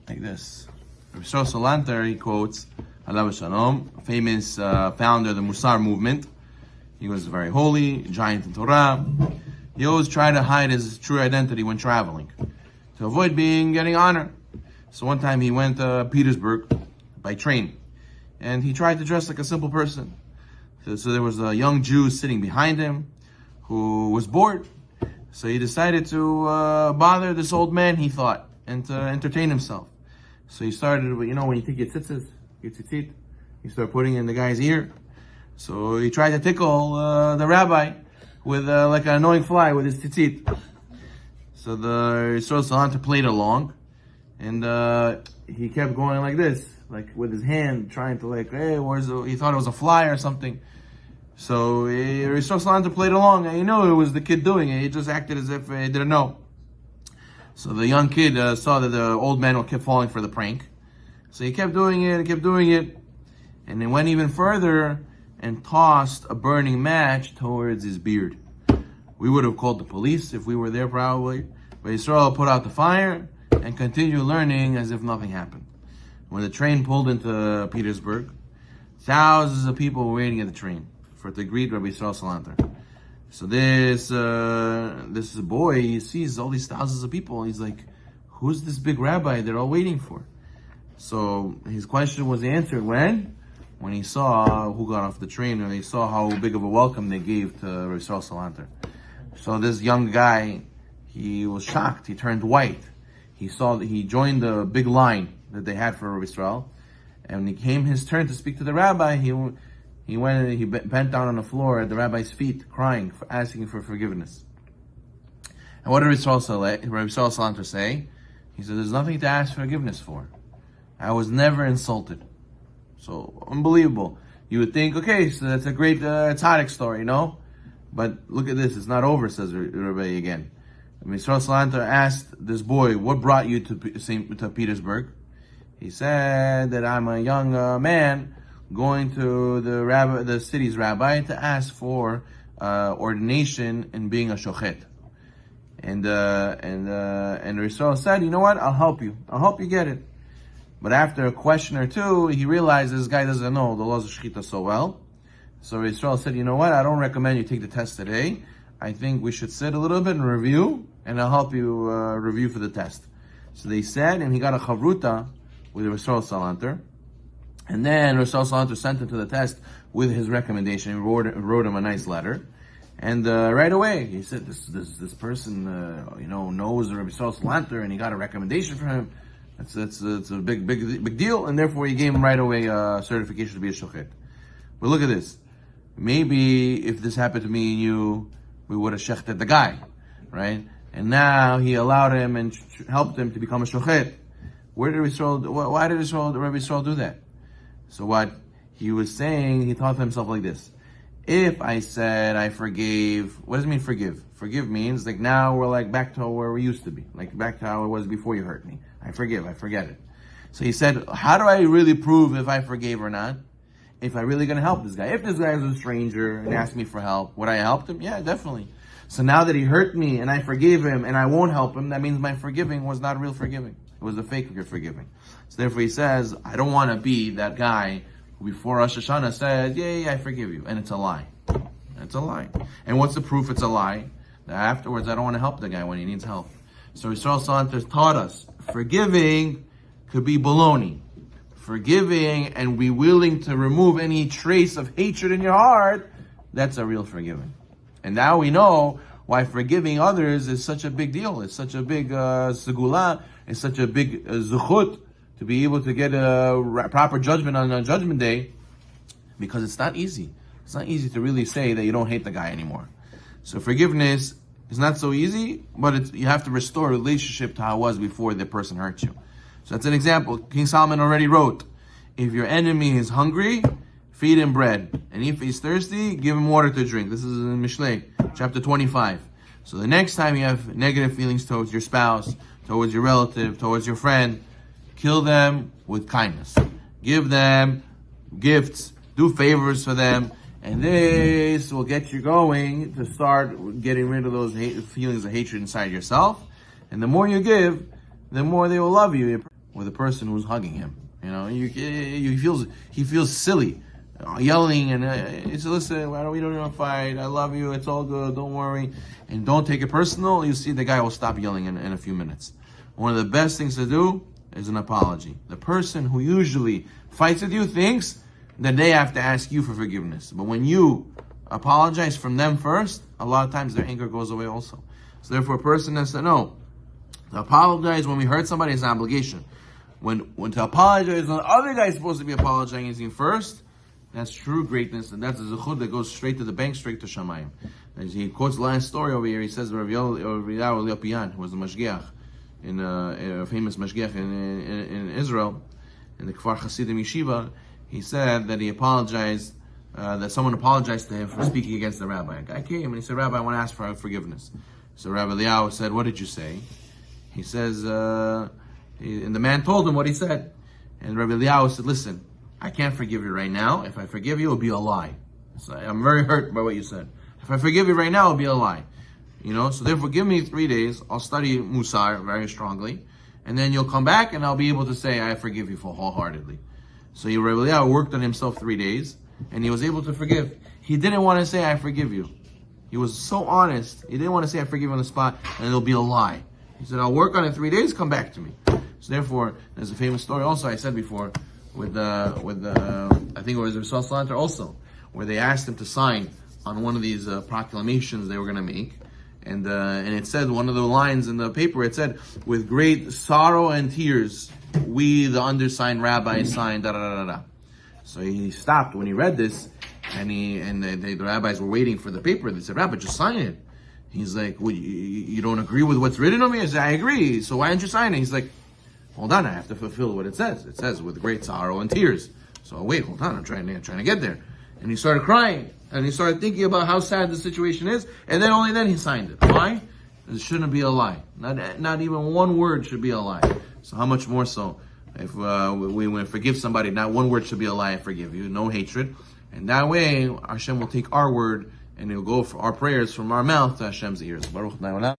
like this. Rabbi Salanter, he quotes, Alav Shalom, famous founder of the Musar movement. He was very holy, giant in Torah. He always tried to hide his true identity when traveling, to avoid getting honor. So one time he went to Petersburg by train, and he tried to dress like a simple person. So there was a young Jew sitting behind him who was bored. So he decided to bother this old man, he thought, and to entertain himself. So he started, when you take your tzitzis, your tzitzit, you start putting it in the guy's ear. So he tried to tickle the rabbi with like an annoying fly with his tzitzit. So the Yisrael Salanter played along, and he kept going like this, like with his hand, trying to hey, he thought it was a fly or something. So Yisrael Salanter played along, and he knew it was the kid doing it. He just acted as if he didn't know. So the young kid saw that the old man kept falling for the prank. So he kept doing it, and he went even further and tossed a burning match towards his beard. We would have called the police if we were there probably, but Yisrael put out the fire and continued learning as if nothing happened. When the train pulled into Petersburg, thousands of people were waiting at the train to greet Rabbi Yisrael Salanter. So this boy, he sees all these thousands of people, and he's like, who's this big rabbi they're all waiting for? So his question was answered when he saw who got off the train, and he saw how big of a welcome they gave to Rabbi Yisrael Salanter. So this young guy, he was shocked. He turned white. He joined the big line that they had for Rabbi Yisrael, and when it came his turn to speak to the rabbi, he went and he bent down on the floor at the rabbi's feet, crying, asking for forgiveness. And what did Rabbi Yisrael Salanter say? He said, there's nothing to ask forgiveness for. I was never insulted. So, unbelievable. You would think, okay, so that's a great tzaddik story, no? But look at this, it's not over, says Rabbi Yagen. Rabbi Yisrael Salanter asked this boy, what brought you to Petersburg? He said that I'm a young man going to the city's rabbi to ask for ordination in being a shochet. And Yisrael said, you know what? I'll help you get it. But after a question or two, he realized this guy doesn't know the laws of shechita so well. So Yisrael said, you know what? I don't recommend you take the test today. I think we should sit a little bit and review, and I'll help you review for the test. So they said, and he got a chavruta with Yisrael Salanter. And then Yisrael Salanter sent him to the test with his recommendation. He wrote him a nice letter. And right away, he said, this person, knows Rabbi Yisrael Salanter, and he got a recommendation from him. It's a big deal, and therefore he gave him right away a certification to be a shochet. But look at this. Maybe if this happened to me and you, we would have shechted the guy, right? And now he allowed him and helped him to become a shochet. Why did Rabbi Yisrael do that? So what he was saying, he thought to himself like this. If I said I forgave, what does it mean forgive? Forgive means like now we're like back to where we used to be. Like back to how it was before you hurt me. I forgive, I forget it. So he said, how do I really prove if I forgave or not? If I'm really going to help this guy. If this guy is a stranger and asked me for help, would I help him? Yeah, definitely. So now that he hurt me and I forgave him and I won't help him, that means my forgiving was not real forgiving. It was a fake forgiving. So therefore he says, I don't want to be that guy who before Rosh Hashanah says, yeah, I forgive you. And it's a lie. It's a lie. And what's the proof it's a lie? That afterwards I don't want to help the guy when he needs help. So Yisrael Salanter taught us, forgiving could be baloney. Forgiving and be willing to remove any trace of hatred in your heart, that's a real forgiving. And now we know why forgiving others is such a big deal. It's such a big segula. It's such a big zuchut to be able to get a proper judgment on Judgment Day, because it's not easy. It's not easy to really say that you don't hate the guy anymore. So forgiveness is not so easy, but you have to restore a relationship to how it was before the person hurt you. So that's an example. King Solomon already wrote, if your enemy is hungry, feed him bread. And if he's thirsty, give him water to drink. This is in Mishlei, chapter 25. So the next time you have negative feelings towards your spouse, towards your relative, towards your friend, kill them with kindness. Give them gifts, do favors for them, and this will get you going to start getting rid of those feelings of hatred inside yourself. And the more you give, the more they will love you. with a person who's hugging him. You know, he feels silly, yelling, and he said, "Listen, why don't we don't fight? I love you. It's all good. Don't worry, and don't take it personal." You see, the guy will stop yelling in a few minutes. One of the best things to do is an apology. The person who usually fights with you thinks that they have to ask you for forgiveness, but when you apologize from them first, a lot of times their anger goes away also. So therefore, a person has to know to apologize when we hurt somebody is an obligation. When to apologize when the other guy is supposed to be apologizing first, that's true greatness, and that's a zechut that goes straight to the bank, straight to Shamayim. As he quotes the last story over here, he says Rav Yoel who was the mashgiach, a famous mashgiach in Israel, in the Kfar Hasidim Yeshiva. He said that he apologized, that someone apologized to him for speaking against the rabbi. A guy came and he said, "Rabbi, I want to ask for forgiveness." So Rabbi Eliyahu said, "What did you say?" He says, and the man told him what he said. And Rabbi Eliyahu said, "Listen, I can't forgive you right now. If I forgive you, it'll be a lie. So I'm very hurt by what you said. If I forgive you right now, it'll be a lie. You know, so therefore give me 3 days. I'll study Musar very strongly. And then you'll come back and I'll be able to say, I forgive you wholeheartedly." So Rabbi Eliyahu worked on himself 3 days and he was able to forgive. He didn't want to say, "I forgive you." He was so honest. He didn't want to say, "I forgive you" on the spot and it'll be a lie. He said, "I'll work on it 3 days, come back to me." So therefore, there's a famous story also I said before with I think it was Rav Salanter also, where they asked him to sign on one of these proclamations they were going to make, and it said, one of the lines in the paper, it said, "With great sorrow and tears, we, the undersigned rabbi, signed da da da da." So he stopped when he read this, and the rabbis were waiting for the paper. They said, "Rabbi, just sign it." He's like, "Well, you don't agree with what's written on me?" I said, "I agree. So why don't you sign it?" He's like, "Hold on, I have to fulfill what it says. It says with great sorrow and tears." So wait, hold on, I'm trying to get there. And he started crying, and he started thinking about how sad the situation is, and then only then he signed it. Why? It shouldn't be a lie. Not even one word should be a lie. So how much more so if we forgive somebody, not one word should be a lie. I forgive you, no hatred, and that way Hashem will take our word and He'll go for our prayers from our mouth to Hashem's ears. Baruch Adonai.